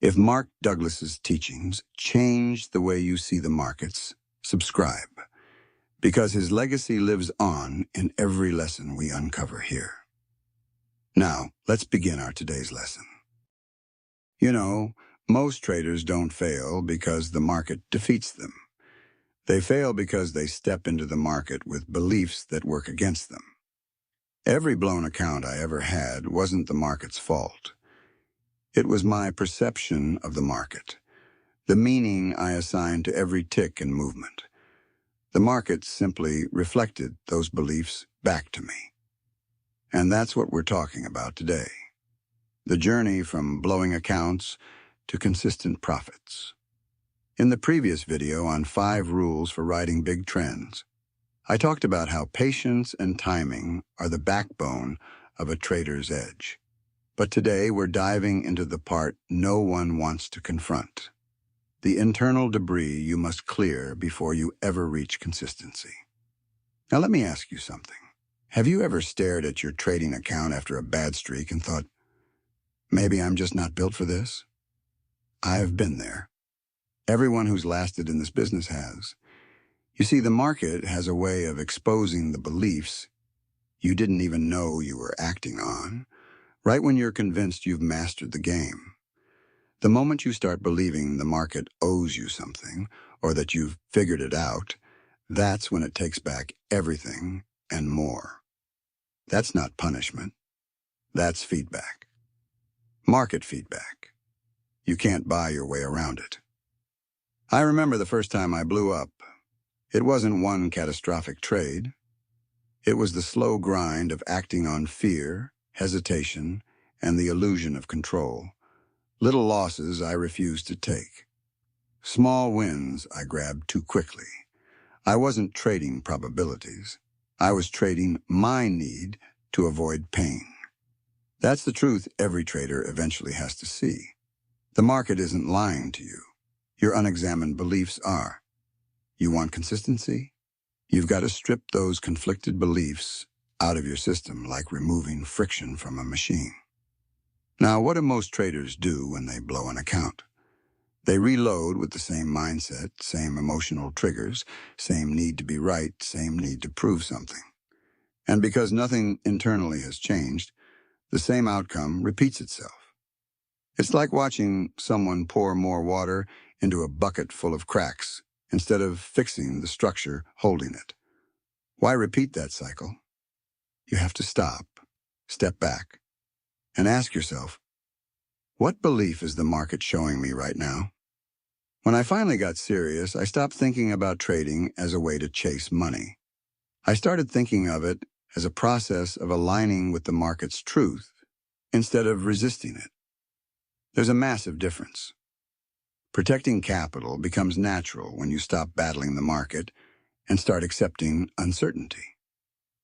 If Mark Douglas's teachings change the way you see the markets, subscribe, because his legacy lives on in every lesson we uncover here. Now, let's begin our today's lesson. You know, most traders don't fail because the market defeats them. They fail because they step into the market with beliefs that work against them. Every blown account I ever had wasn't the market's fault. It was my perception of the market, the meaning I assigned to every tick and movement. The market simply reflected those beliefs back to me. And that's what we're talking about today. The journey from blowing accounts to consistent profits. In the previous video on 5 rules for riding big trends, I talked about how patience and timing are the backbone of a trader's edge. But today we're diving into the part no one wants to confront. The internal debris you must clear before you ever reach consistency. Now let me ask you something. Have you ever stared at your trading account after a bad streak and thought, maybe I'm just not built for this? I've been there. Everyone who's lasted in this business has. You see, the market has a way of exposing the beliefs you didn't even know you were acting on, right when you're convinced you've mastered the game. The moment you start believing the market owes you something, or that you've figured it out, that's when it takes back everything and more. That's not punishment. That's feedback. Market feedback. You can't buy your way around it. I remember the first time I blew up. It wasn't one catastrophic trade. It was the slow grind of acting on fear, hesitation, and the illusion of control. Little losses I refused to take. Small wins I grabbed too quickly. I wasn't trading probabilities. I was trading my need to avoid pain. That's the truth every trader eventually has to see. The market isn't lying to you. Your unexamined beliefs are. You want consistency? You've got to strip those conflicted beliefs out of your system like removing friction from a machine. Now, what do most traders do when they blow an account? They reload with the same mindset, same emotional triggers, same need to be right, same need to prove something. And because nothing internally has changed, the same outcome repeats itself. It's like watching someone pour more water into a bucket full of cracks instead of fixing the structure holding it. Why repeat that cycle? You have to stop, step back, and ask yourself, what belief is the market showing me right now? When I finally got serious, I stopped thinking about trading as a way to chase money. I started thinking of it as a process of aligning with the market's truth instead of resisting it. There's a massive difference. Protecting capital becomes natural when you stop battling the market and start accepting uncertainty.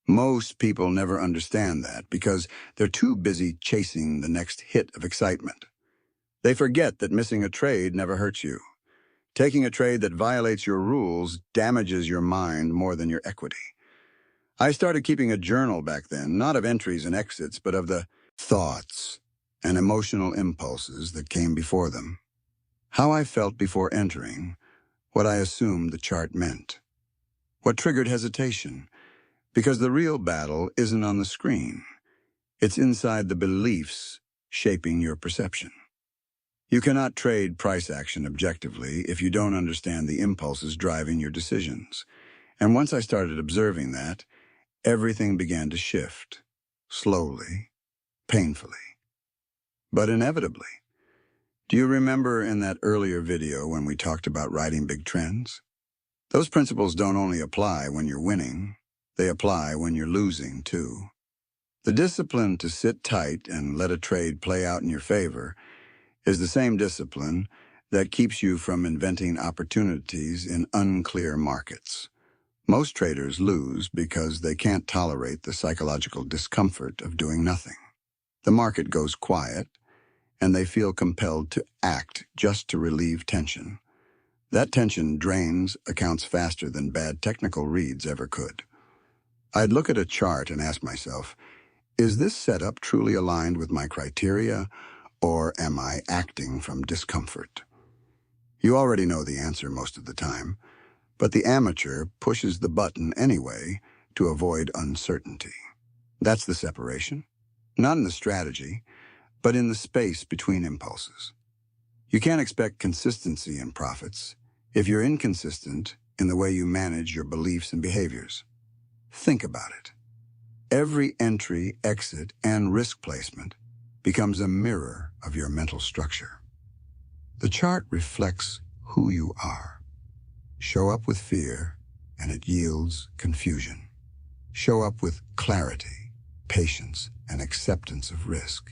Most people never understand that because they're too busy chasing the next hit of excitement. They forget that missing a trade never hurts you. Taking a trade that violates your rules damages your mind more than your equity. I started keeping a journal back then, not of entries and exits, but of the thoughts and emotional impulses that came before them. How I felt before entering, what I assumed the chart meant. What triggered hesitation, because the real battle isn't on the screen. It's inside the beliefs shaping your perception. You cannot trade price action objectively if you don't understand the impulses driving your decisions. And once I started observing that, everything began to shift, slowly, painfully, but inevitably. Do you remember in that earlier video when we talked about riding big trends? Those principles don't only apply when you're winning, they apply when you're losing too. The discipline to sit tight and let a trade play out in your favor is the same discipline that keeps you from inventing opportunities in unclear markets. Most traders lose because they can't tolerate the psychological discomfort of doing nothing. The market goes quiet, and they feel compelled to act just to relieve tension. That tension drains accounts faster than bad technical reads ever could. I'd look at a chart and ask myself, is this setup truly aligned with my criteria, Or am I acting from discomfort? You already know the answer most of the time, but the amateur pushes the button anyway to avoid uncertainty. That's the separation. Not in the strategy, but in the space between impulses. You can't expect consistency in profits if you're inconsistent in the way you manage your beliefs and behaviors. Think about it. Every entry, exit, and risk placement becomes a mirror of your mental structure. The chart reflects who you are. Show up with fear, and it yields confusion. Show up with clarity, patience, and acceptance of risk,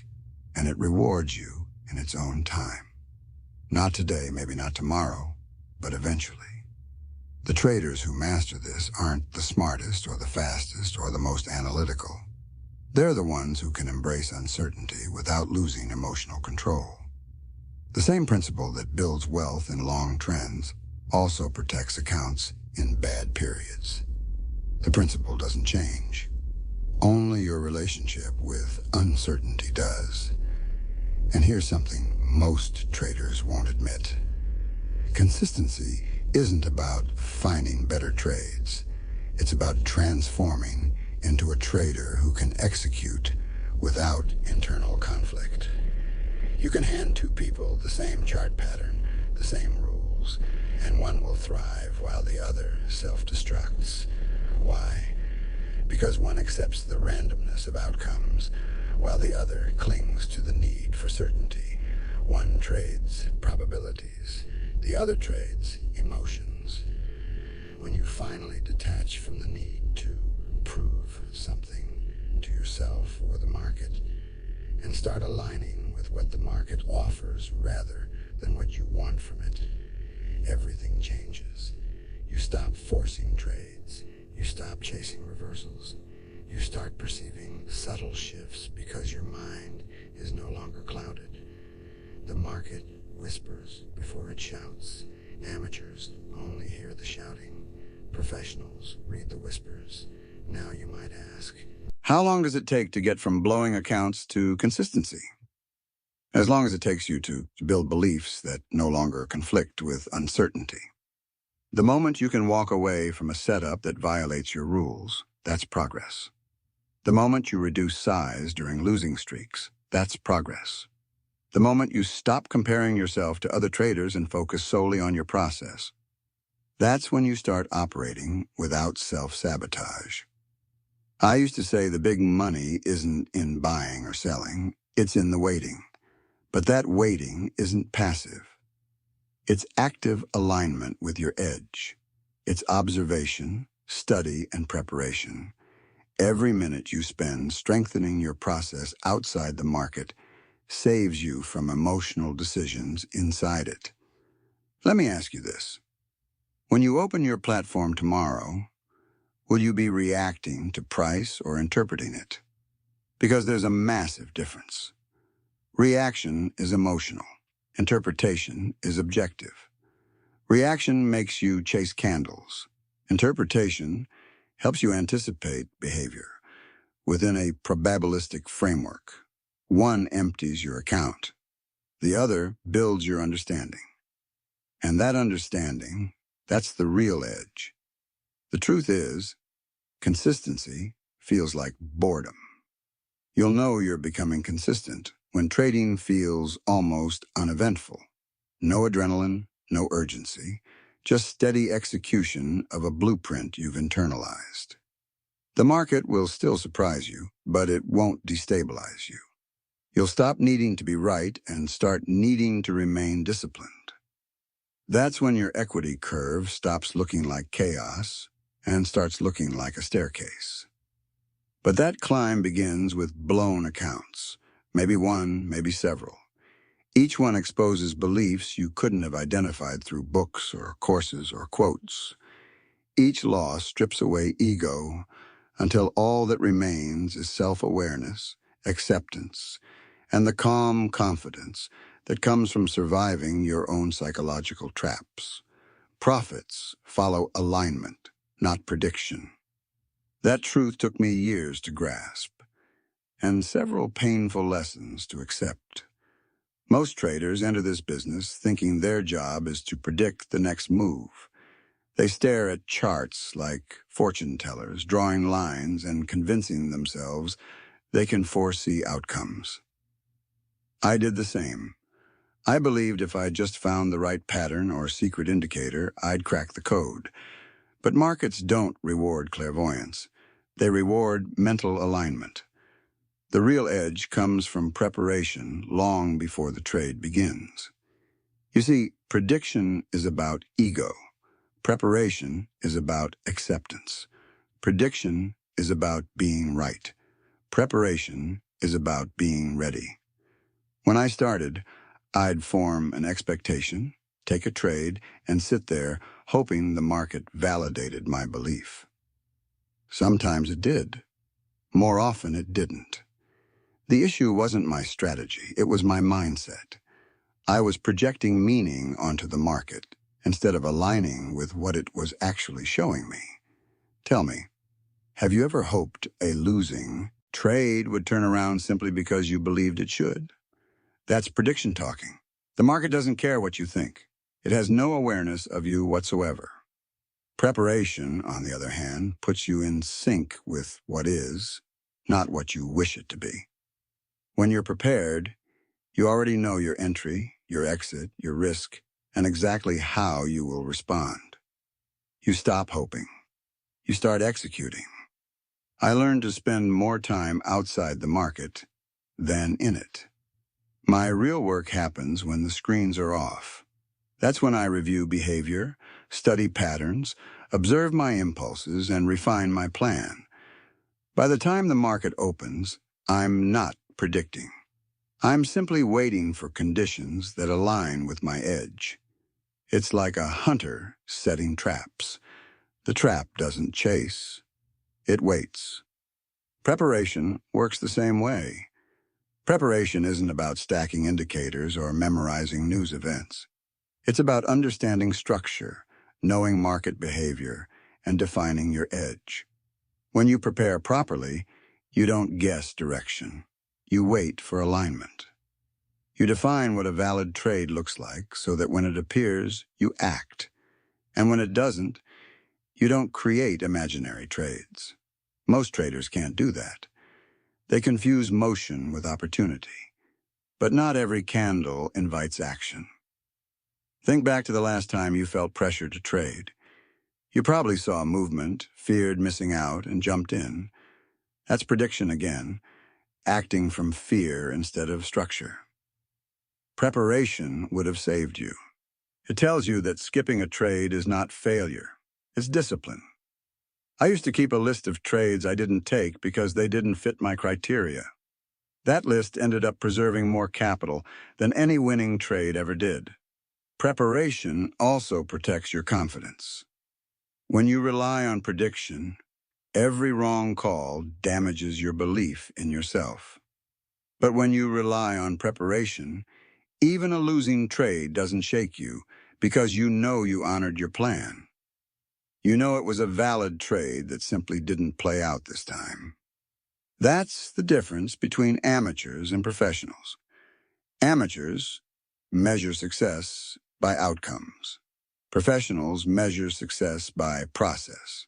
and it rewards you in its own time. Not today, maybe not tomorrow, but eventually. The traders who master this aren't the smartest or the fastest or the most analytical. They're the ones who can embrace uncertainty without losing emotional control. The same principle that builds wealth in long trends also protects accounts in bad periods. The principle doesn't change. Only your relationship with uncertainty does. And here's something most traders won't admit. Consistency isn't about finding better trades. It's about transforming into a trader who can execute without internal conflict. You can hand two people the same chart pattern, the same rules, and one will thrive while the other self-destructs. Why? Because one accepts the randomness of outcomes, while the other clings to the need for certainty. One trades probabilities, the other trades emotions. When you finally detach from the need to prove something to yourself or the market, and start aligning with what the market offers rather than what you want from it, everything changes. You stop forcing trades. You stop chasing reversals. You start perceiving subtle shifts because your mind is no longer clouded. The market whispers before it shouts. Amateurs only hear the shouting. Professionals read the whispers. Now you might ask, how long does it take to get from blowing accounts to consistency? As long as it takes you to build beliefs that no longer conflict with uncertainty. The moment you can walk away from a setup that violates your rules, that's progress. The moment you reduce size during losing streaks, that's progress. The moment you stop comparing yourself to other traders and focus solely on your process, that's when you start operating without self-sabotage. I used to say the big money isn't in buying or selling, it's in the waiting. But that waiting isn't passive. It's active alignment with your edge. It's observation, study, and preparation. Every minute you spend strengthening your process outside the market saves you from emotional decisions inside it. Let me ask you this. When you open your platform tomorrow, will you be reacting to price or interpreting it? Because there's a massive difference. Reaction is emotional. Interpretation is objective. Reaction makes you chase candles. Interpretation helps you anticipate behavior within a probabilistic framework. One empties your account. The other builds your understanding. And that understanding, that's the real edge. The truth is, consistency feels like boredom. You'll know you're becoming consistent when trading feels almost uneventful. No adrenaline, no urgency, just steady execution of a blueprint you've internalized. The market will still surprise you, but it won't destabilize you. You'll stop needing to be right and start needing to remain disciplined. That's when your equity curve stops looking like chaos and starts looking like a staircase. But that climb begins with blown accounts, maybe one, maybe several. Each one exposes beliefs you couldn't have identified through books or courses or quotes. Each loss strips away ego until all that remains is self-awareness, acceptance, and the calm confidence that comes from surviving your own psychological traps. Profits follow alignment, not prediction. That truth took me years to grasp, and several painful lessons to accept. Most traders enter this business thinking their job is to predict the next move. They stare at charts like fortune tellers, drawing lines and convincing themselves they can foresee outcomes. I did the same. I believed if I just found the right pattern or secret indicator, I'd crack the code. But markets don't reward clairvoyance. They reward mental alignment. The real edge comes from preparation long before the trade begins. You see, prediction is about ego. Preparation is about acceptance. Prediction is about being right. Preparation is about being ready. When I started, I'd form an expectation, take a trade, and sit there hoping the market validated my belief. Sometimes it did. More often it didn't. The issue wasn't my strategy, it was my mindset. I was projecting meaning onto the market instead of aligning with what it was actually showing me. Tell me, have you ever hoped a losing trade would turn around simply because you believed it should? That's prediction talking. The market doesn't care what you think. It has no awareness of you whatsoever. Preparation, on the other hand, puts you in sync with what is, not what you wish it to be. When you're prepared, you already know your entry, your exit, your risk, and exactly how you will respond. You stop hoping. You start executing. I learned to spend more time outside the market than in it. My real work happens when the screens are off. That's when I review behavior, study patterns, observe my impulses, and refine my plan. By the time the market opens, I'm not predicting. I'm simply waiting for conditions that align with my edge. It's like a hunter setting traps. The trap doesn't chase. It waits. Preparation works the same way. Preparation isn't about stacking indicators or memorizing news events. It's about understanding structure, knowing market behavior, and defining your edge. When you prepare properly, you don't guess direction. You wait for alignment. You define what a valid trade looks like so that when it appears, you act. And when it doesn't, you don't create imaginary trades. Most traders can't do that. They confuse motion with opportunity. But not every candle invites action. Think back to the last time you felt pressure to trade. You probably saw a movement, feared missing out, and jumped in. That's prediction again, acting from fear instead of structure. Preparation would have saved you. It tells you that skipping a trade is not failure. It's discipline. I used to keep a list of trades I didn't take because they didn't fit my criteria. That list ended up preserving more capital than any winning trade ever did. Preparation also protects your confidence. When you rely on prediction, every wrong call damages your belief in yourself. But when you rely on preparation, even a losing trade doesn't shake you because you know you honored your plan. You know it was a valid trade that simply didn't play out this time. That's the difference between amateurs and professionals. Amateurs measure success by outcomes. Professionals measure success by process.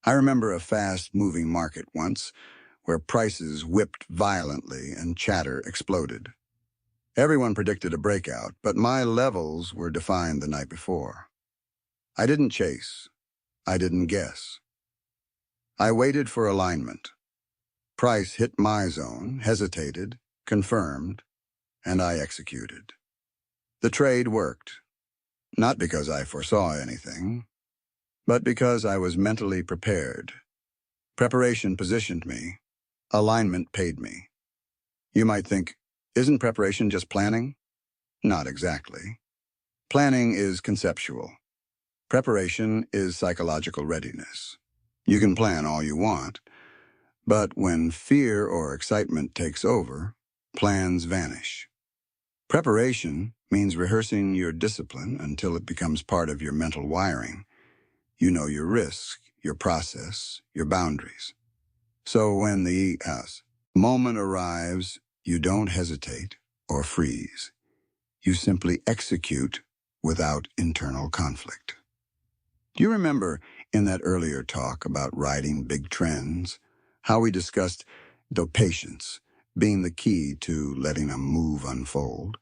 I remember a fast-moving market once where prices whipped violently and chatter exploded. Everyone predicted a breakout, but my levels were defined the night before. I didn't chase. I didn't guess. I waited for alignment. Price hit my zone, hesitated, confirmed, and I executed. The trade worked, not because I foresaw anything, but because I was mentally prepared. Preparation positioned me. Alignment paid me. You might think, isn't preparation just planning? Not exactly. Planning is conceptual. Preparation is psychological readiness. You can plan all you want, but when fear or excitement takes over, plans vanish. Preparation means rehearsing your discipline until it becomes part of your mental wiring. You know your risk, your process, your boundaries. So when the moment arrives, you don't hesitate. or freeze. You simply execute without internal conflict. Do you remember in that earlier talk about riding big trends, how we discussed the patience being the key to letting a move unfold?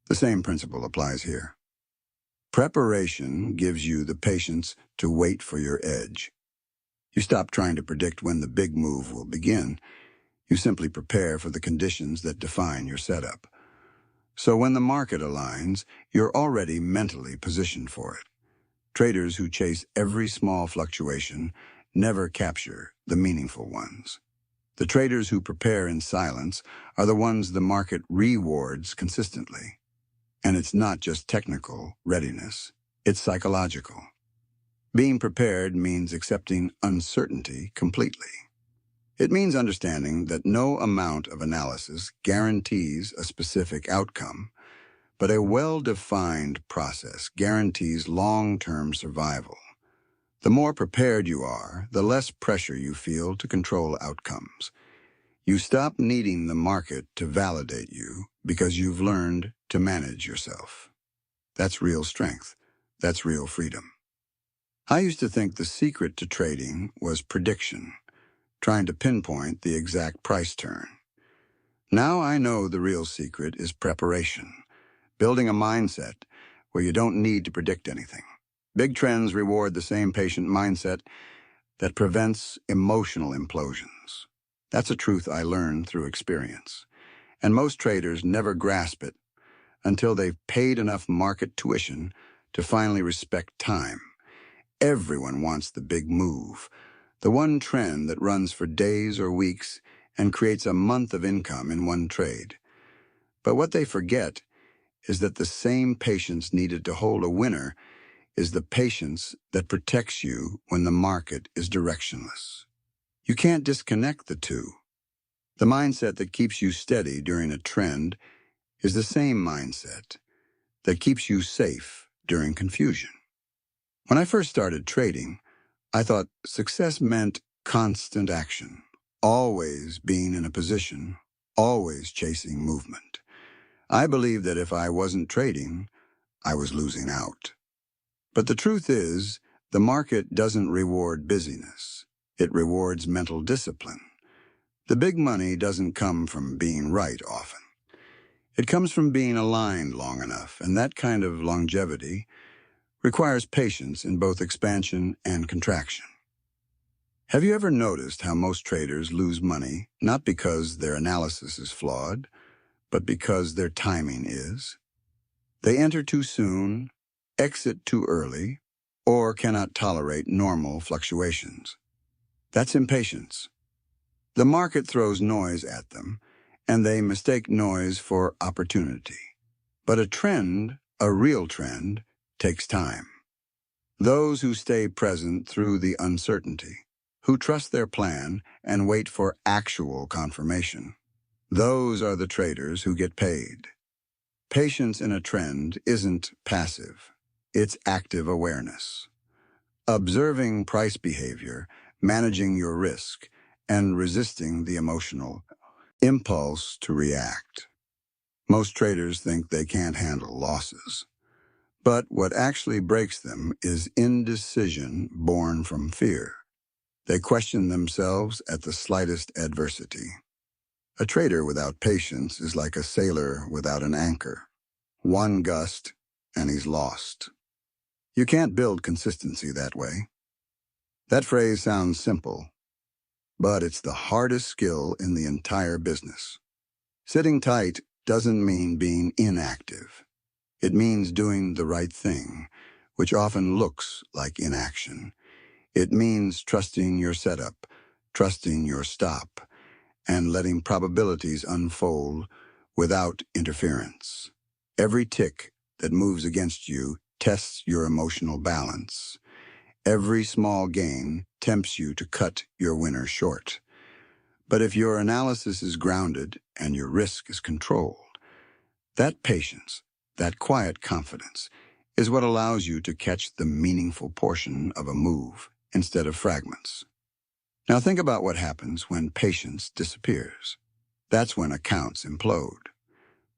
The same principle applies here. Preparation gives you the patience to wait for your edge. You stop trying to predict when the big move will begin. You simply prepare for the conditions that define your setup. So when the market aligns, you're already mentally positioned for it. Traders who chase every small fluctuation never capture the meaningful ones. The traders who prepare in silence are the ones the market rewards consistently. And it's not just technical readiness, it's psychological. Being prepared means accepting uncertainty completely. It means understanding that no amount of analysis guarantees a specific outcome, but a well-defined process guarantees long-term survival. The more prepared you are, the less pressure you feel to control outcomes. You stop needing the market to validate you because you've learned to manage yourself. That's real strength. That's real freedom. I used to think the secret to trading was prediction, trying to pinpoint the exact price turn. Now I know the real secret is preparation, building a mindset where you don't need to predict anything. Big trends reward the same patient mindset that prevents emotional implosions. That's a truth I learned through experience, and most traders never grasp it until they've paid enough market tuition to finally respect time. Everyone wants the big move, the one trend that runs for days or weeks and creates a month of income in one trade. But what they forget is that the same patience needed to hold a winner is the patience that protects you when the market is directionless. You can't disconnect the two. The mindset that keeps you steady during a trend is the same mindset that keeps you safe during confusion. When I first started trading, I thought success meant constant action, always being in a position, always chasing movement. I believed that if I wasn't trading, I was losing out. But the truth is, the market doesn't reward busyness. It rewards mental discipline. The big money doesn't come from being right often. It comes from being aligned long enough, and that kind of longevity requires patience in both expansion and contraction. Have you ever noticed how most traders lose money not because their analysis is flawed, but because their timing is? They enter too soon, exit too early, or cannot tolerate normal fluctuations. That's impatience. The market throws noise at them, and they mistake noise for opportunity. But a trend, a real trend, takes time. Those who stay present through the uncertainty, who trust their plan and wait for actual confirmation, those are the traders who get paid. Patience in a trend isn't passive, it's active awareness. Observing price behavior, managing your risk, and resisting the emotional impulse to react. Most traders think they can't handle losses. But what actually breaks them is indecision born from fear. They question themselves at the slightest adversity. A trader without patience is like a sailor without an anchor. One gust, and he's lost. You can't build consistency that way. That phrase sounds simple, but it's the hardest skill in the entire business. Sitting tight doesn't mean being inactive. It means doing the right thing, which often looks like inaction. It means trusting your setup, trusting your stop, and letting probabilities unfold without interference. Every tick that moves against you tests your emotional balance. Every small gain tempts you to cut your winner short. But if your analysis is grounded and your risk is controlled, that patience, that quiet confidence, is what allows you to catch the meaningful portion of a move instead of fragments. Now think about what happens when patience disappears. That's when accounts implode.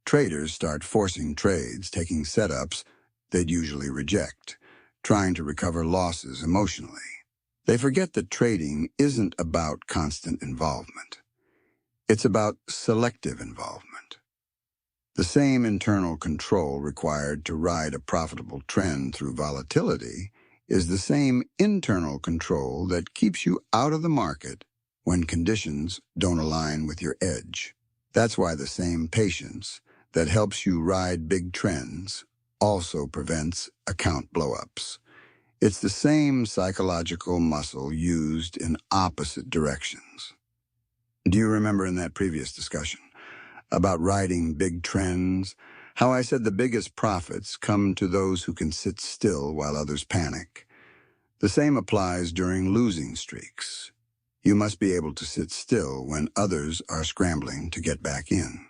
Traders start forcing trades, taking setups they'd usually reject, trying to recover losses emotionally. They forget that trading isn't about constant involvement. It's about selective involvement. The same internal control required to ride a profitable trend through volatility is the same internal control that keeps you out of the market when conditions don't align with your edge. That's why the same patience that helps you ride big trends also prevents account blowups. It's the same psychological muscle used in opposite directions. Do you remember in that previous discussion about riding big trends, how I said the biggest profits come to those who can sit still while others panic? The same applies during losing streaks. You must be able to sit still when others are scrambling to get back in.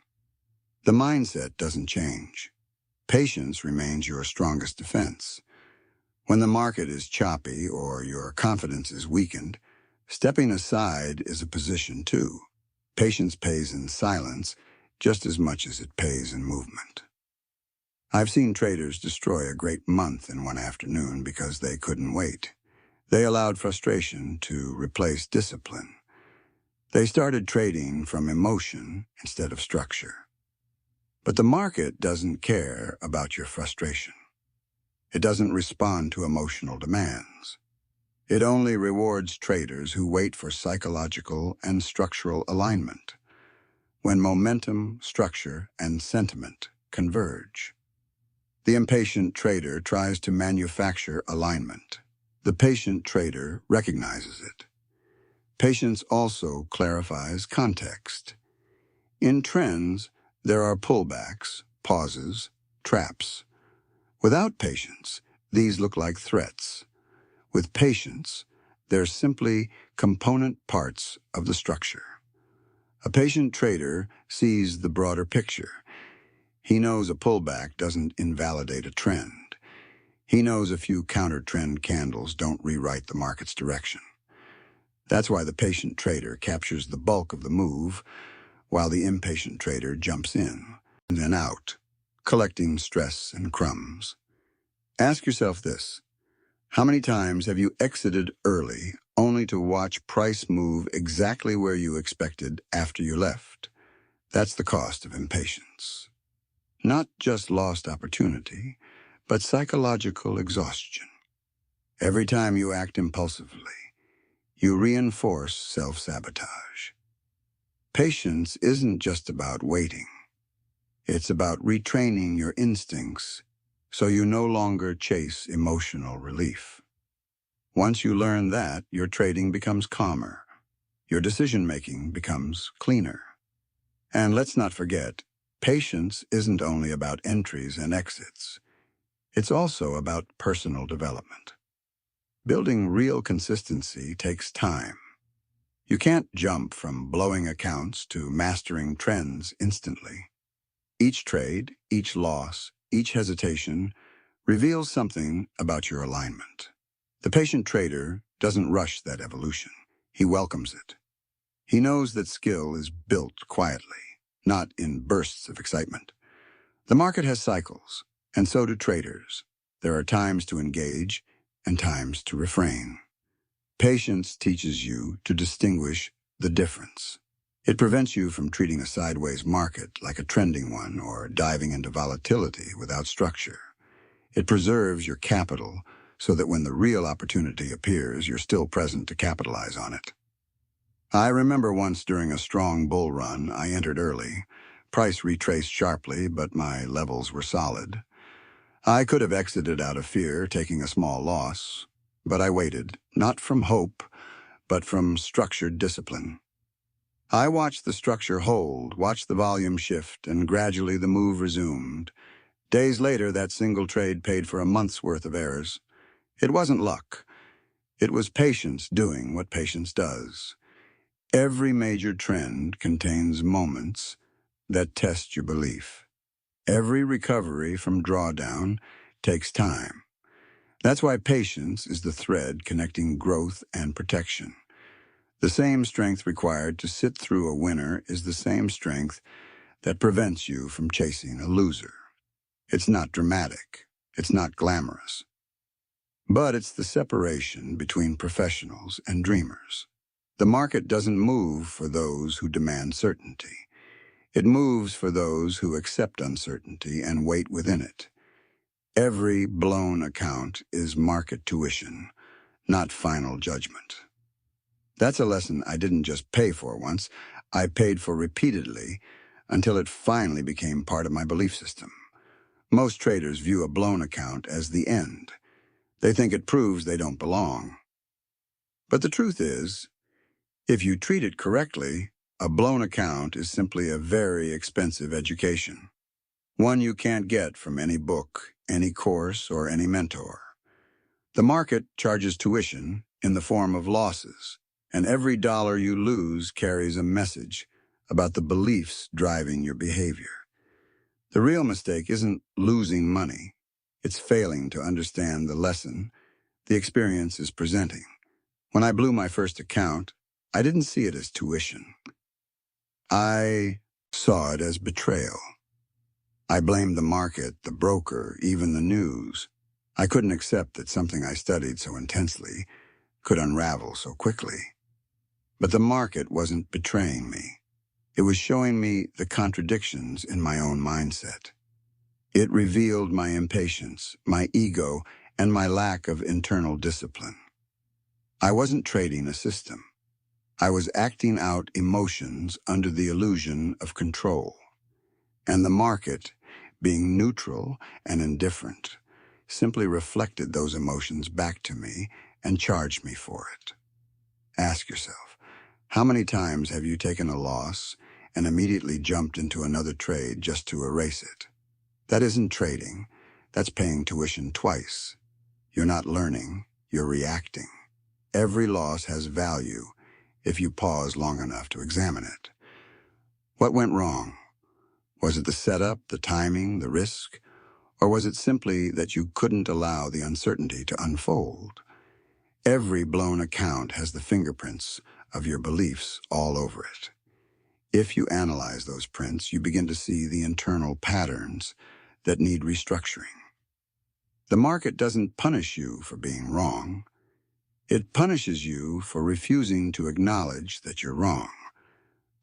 The mindset doesn't change. Patience remains your strongest defense. When the market is choppy or your confidence is weakened, stepping aside is a position too. Patience pays in silence just as much as it pays in movement. I've seen traders destroy a great month in one afternoon because they couldn't wait. They allowed frustration to replace discipline. They started trading from emotion instead of structure. But the market doesn't care about your frustration. It doesn't respond to emotional demands. It only rewards traders who wait for psychological and structural alignment, when momentum, structure, and sentiment converge. The impatient trader tries to manufacture alignment. The patient trader recognizes it. Patience also clarifies context. In trends, there are pullbacks, pauses, traps. Without patience, these look like threats. With patience, they're simply component parts of the structure. A patient trader sees the broader picture. He knows a pullback doesn't invalidate a trend. He knows a few counter-trend candles don't rewrite the market's direction. That's why the patient trader captures the bulk of the move, while the impatient trader jumps in and then out, collecting stress and crumbs. Ask yourself this: how many times have you exited early only to watch price move exactly where you expected after you left? That's the cost of impatience. Not just lost opportunity, but psychological exhaustion. Every time you act impulsively, you reinforce self-sabotage. Patience isn't just about waiting. It's about retraining your instincts so you no longer chase emotional relief. Once you learn that, your trading becomes calmer. Your decision-making becomes cleaner. And let's not forget, patience isn't only about entries and exits. It's also about personal development. Building real consistency takes time. You can't jump from blowing accounts to mastering trends instantly. Each trade, each loss, each hesitation reveals something about your alignment. The patient trader doesn't rush that evolution. He welcomes it. He knows that skill is built quietly, not in bursts of excitement. The market has cycles, and so do traders. There are times to engage and times to refrain. Patience teaches you to distinguish the difference. It prevents you from treating a sideways market like a trending one or diving into volatility without structure. It preserves your capital so that when the real opportunity appears, you're still present to capitalize on it. I remember once during a strong bull run, I entered early. Price retraced sharply, but my levels were solid. I could have exited out of fear, taking a small loss, but I waited, not from hope, but from structured discipline. I watched the structure hold, watched the volume shift, and gradually the move resumed. Days later, that single trade paid for a month's worth of errors. It wasn't luck. It was patience doing what patience does. Every major trend contains moments that test your belief. Every recovery from drawdown takes time. That's why patience is the thread connecting growth and protection. The same strength required to sit through a winner is the same strength that prevents you from chasing a loser. It's not dramatic. It's not glamorous. But it's the separation between professionals and dreamers. The market doesn't move for those who demand certainty. It moves for those who accept uncertainty and wait within it. Every blown account is market tuition, not final judgment. That's a lesson I didn't just pay for once. I paid for repeatedly until it finally became part of my belief system. Most traders view a blown account as the end. They think it proves they don't belong. But the truth is, if you treat it correctly, a blown account is simply a very expensive education. One you can't get from any book, any course, or any mentor. The market charges tuition in the form of losses, and every dollar you lose carries a message about the beliefs driving your behavior. The real mistake isn't losing money. It's failing to understand the lesson the experience is presenting. When I blew my first account, I didn't see it as tuition. I saw it as betrayal. I blamed the market, the broker, even the news. I couldn't accept that something I studied so intensely could unravel so quickly. But the market wasn't betraying me. It was showing me the contradictions in my own mindset. It revealed my impatience, my ego, and my lack of internal discipline. I wasn't trading a system. I was acting out emotions under the illusion of control. And the market, being neutral and indifferent, simply reflected those emotions back to me and charged me for it. Ask yourself, how many times have you taken a loss and immediately jumped into another trade just to erase it? That isn't trading. That's paying tuition twice. You're not learning, you're reacting. Every loss has value if you pause long enough to examine it. What went wrong? Was it the setup, the timing, the risk? Or was it simply that you couldn't allow the uncertainty to unfold? Every blown account has the fingerprints of your beliefs all over it. If you analyze those prints, you begin to see the internal patterns that need restructuring. The market doesn't punish you for being wrong. It punishes you for refusing to acknowledge that you're wrong.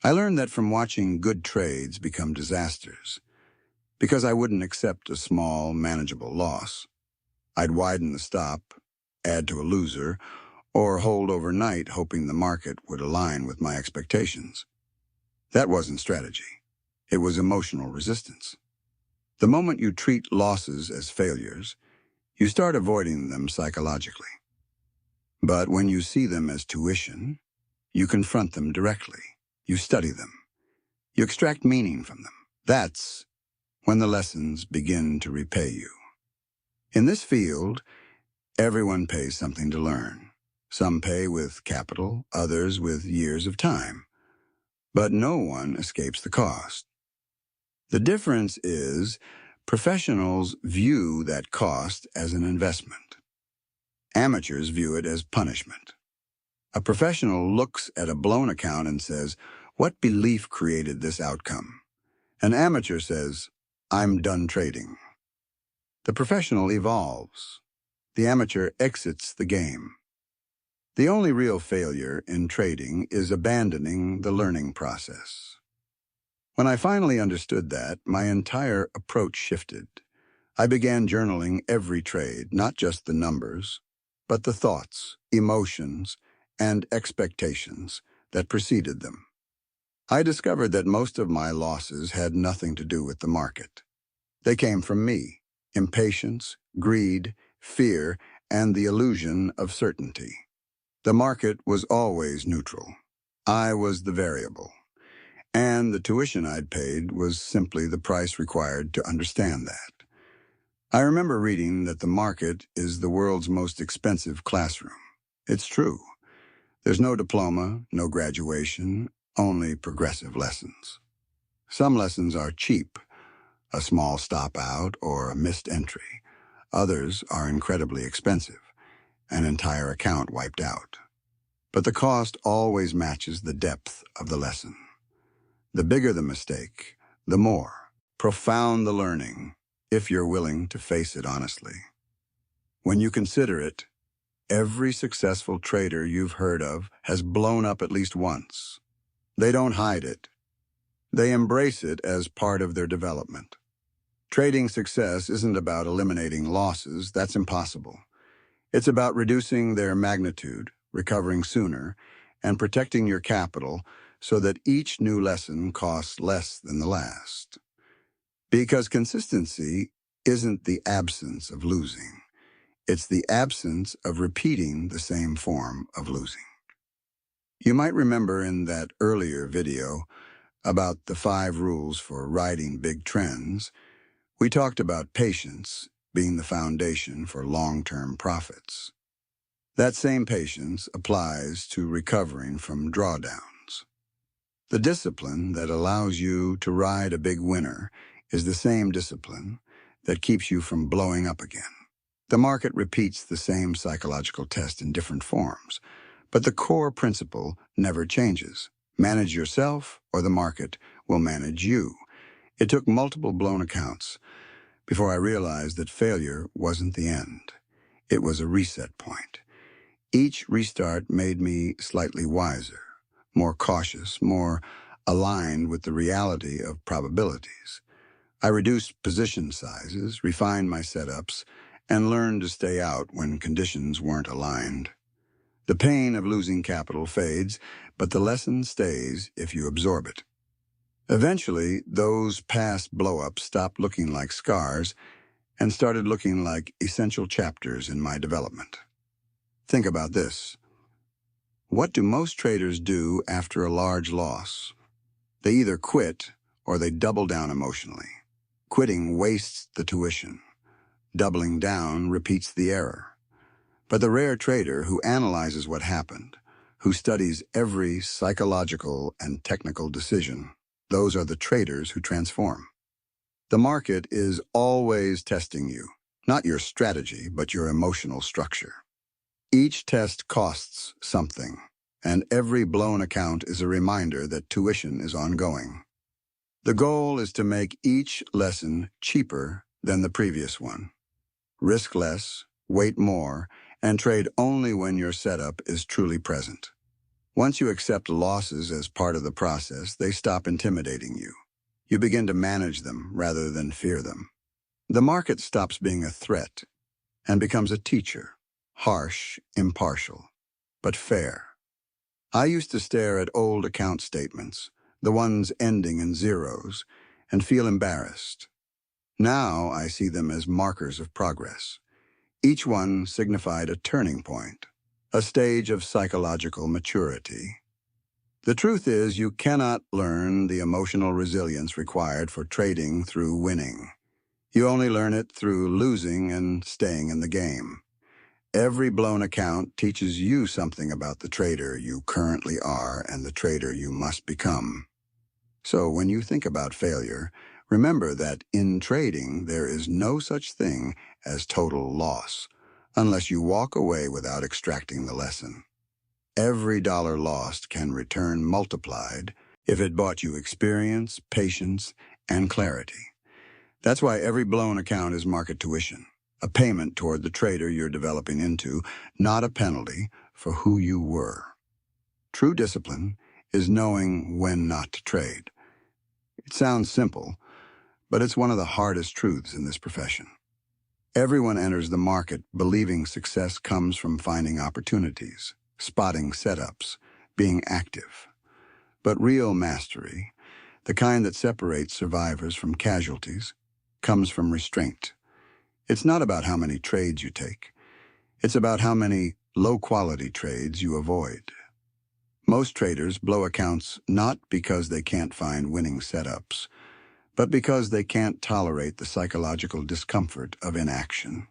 I learned that from watching good trades become disasters, because I wouldn't accept a small, manageable loss. I'd widen the stop, add to a loser, or hold overnight hoping the market would align with my expectations. That wasn't strategy. It was emotional resistance. The moment you treat losses as failures, you start avoiding them psychologically. But when you see them as tuition, you confront them directly. You study them. You extract meaning from them. That's when the lessons begin to repay you. In this field, everyone pays something to learn. Some pay with capital, others with years of time. But no one escapes the cost. The difference is professionals view that cost as an investment. Amateurs view it as punishment. A professional looks at a blown account and says, "What belief created this outcome?" An amateur says, "I'm done trading." The professional evolves. The amateur exits the game. The only real failure in trading is abandoning the learning process. When I finally understood that, my entire approach shifted. I began journaling every trade, not just the numbers, but the thoughts, emotions, and expectations that preceded them. I discovered that most of my losses had nothing to do with the market. They came from me: impatience, greed, fear, and the illusion of certainty. The market was always neutral. I was the variable. And the tuition I'd paid was simply the price required to understand that. I remember reading that the market is the world's most expensive classroom. It's true. There's no diploma, no graduation, only progressive lessons. Some lessons are cheap, a small stop out or a missed entry. Others are incredibly expensive, an entire account wiped out. But the cost always matches the depth of the lesson. The bigger the mistake, the more profound the learning, if you're willing to face it honestly. When you consider it, every successful trader you've heard of has blown up at least once. They don't hide it. They embrace it as part of their development. Trading success isn't about eliminating losses, that's impossible. It's about reducing their magnitude, recovering sooner, and protecting your capital so that each new lesson costs less than the last. Because consistency isn't the absence of losing. It's the absence of repeating the same form of losing. You might remember in that earlier video about the 5 rules for riding big trends, we talked about patience being the foundation for long-term profits. That same patience applies to recovering from drawdowns. The discipline that allows you to ride a big winner is the same discipline that keeps you from blowing up again. The market repeats the same psychological test in different forms, but the core principle never changes. Manage yourself, or the market will manage you. It took multiple blown accounts before I realized that failure wasn't the end. It was a reset point. Each restart made me slightly wiser, more cautious, more aligned with the reality of probabilities. I reduced position sizes, refined my setups, and learned to stay out when conditions weren't aligned. The pain of losing capital fades, but the lesson stays if you absorb it. Eventually, those past blow-ups stopped looking like scars and started looking like essential chapters in my development. Think about this. What do most traders do after a large loss? They either quit or they double down emotionally. Quitting wastes the tuition. Doubling down repeats the error. But the rare trader who analyzes what happened, who studies every psychological and technical decision, those are the traders who transform. The market is always testing you, not your strategy, but your emotional structure. Each test costs something, and every blown account is a reminder that tuition is ongoing. The goal is to make each lesson cheaper than the previous one. Risk less, wait more, and trade only when your setup is truly present. Once you accept losses as part of the process, they stop intimidating you. You begin to manage them rather than fear them. The market stops being a threat and becomes a teacher, harsh, impartial, but fair. I used to stare at old account statements, the ones ending in zeros, and feel embarrassed. Now I see them as markers of progress. Each one signified a turning point, a stage of psychological maturity. The truth is, you cannot learn the emotional resilience required for trading through winning. You only learn it through losing and staying in the game. Every blown account teaches you something about the trader you currently are and the trader you must become. So when you think about failure, remember that in trading there is no such thing as total loss, unless you walk away without extracting the lesson. Every dollar lost can return multiplied if it bought you experience, patience, and clarity. That's why every blown account is market tuition, a payment toward the trader you're developing into, not a penalty for who you were. True discipline is knowing when not to trade. It sounds simple, but it's one of the hardest truths in this profession. Everyone enters the market believing success comes from finding opportunities, spotting setups, being active. But real mastery, the kind that separates survivors from casualties, comes from restraint. It's not about how many trades you take. It's about how many low-quality trades you avoid. Most traders blow accounts not because they can't find winning setups, but because they can't tolerate the psychological discomfort of inaction.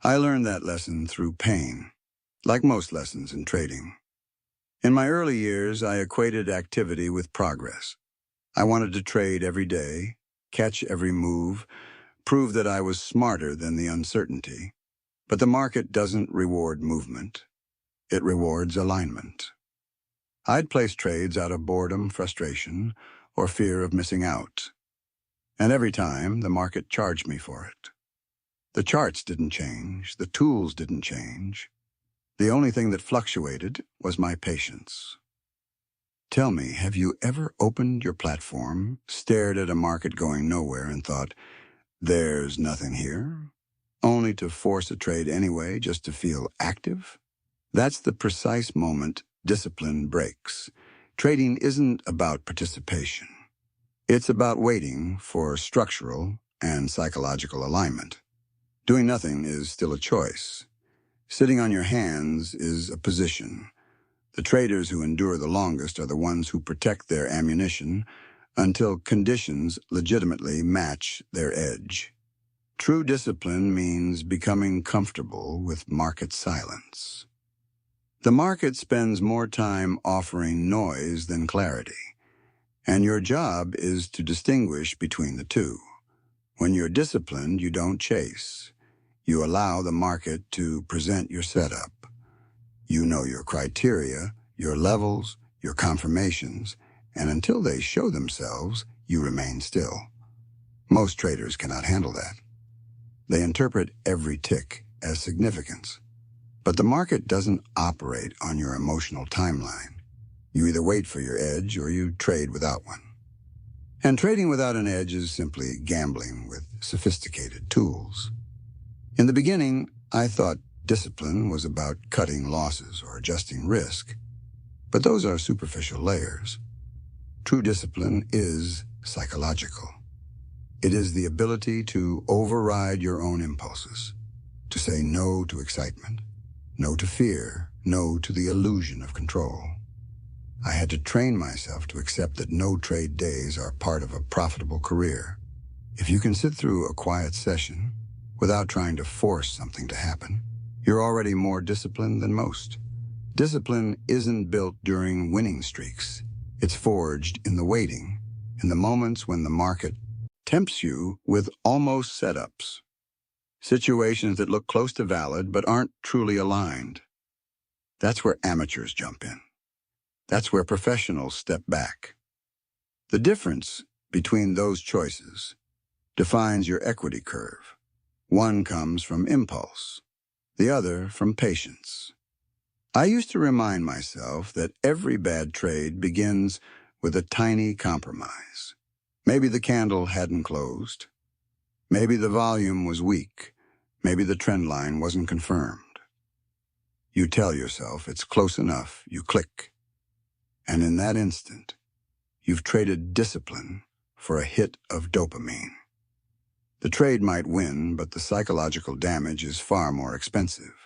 I learned that lesson through pain, like most lessons in trading. In my early years, I equated activity with progress. I wanted to trade every day, catch every move, prove that I was smarter than the uncertainty. But the market doesn't reward movement. It rewards alignment. I'd place trades out of boredom, frustration, or fear of missing out. And every time, the market charged me for it. The charts didn't change, the tools didn't change. The only thing that fluctuated was my patience. Tell me, have you ever opened your platform, stared at a market going nowhere and thought, there's nothing here, only to force a trade anyway just to feel active? That's the precise moment discipline breaks. Trading isn't about participation. It's about waiting for structural and psychological alignment. Doing nothing is still a choice. Sitting on your hands is a position. The traders who endure the longest are the ones who protect their ammunition until conditions legitimately match their edge. True discipline means becoming comfortable with market silence. The market spends more time offering noise than clarity, and your job is to distinguish between the two. When you're disciplined, you don't chase. You allow the market to present your setup. You know your criteria, your levels, your confirmations, and until they show themselves, you remain still. Most traders cannot handle that. They interpret every tick as significance. But the market doesn't operate on your emotional timeline. You either wait for your edge or you trade without one. And trading without an edge is simply gambling with sophisticated tools. In the beginning, I thought discipline was about cutting losses or adjusting risk. But those are superficial layers. True discipline is psychological. It is the ability to override your own impulses, to say no to excitement, no to fear, no to the illusion of control. I had to train myself to accept that no trade days are part of a profitable career. If you can sit through a quiet session without trying to force something to happen, you're already more disciplined than most. Discipline isn't built during winning streaks. It's forged in the waiting, in the moments when the market tempts you with almost setups. Situations that look close to valid but aren't truly aligned. That's where amateurs jump in. That's where professionals step back. The difference between those choices defines your equity curve. One comes from impulse, the other from patience. I used to remind myself that every bad trade begins with a tiny compromise. Maybe the candle hadn't closed. Maybe the volume was weak. Maybe the trend line wasn't confirmed. You tell yourself it's close enough, you click. And in that instant, you've traded discipline for a hit of dopamine. The trade might win, but the psychological damage is far more expensive.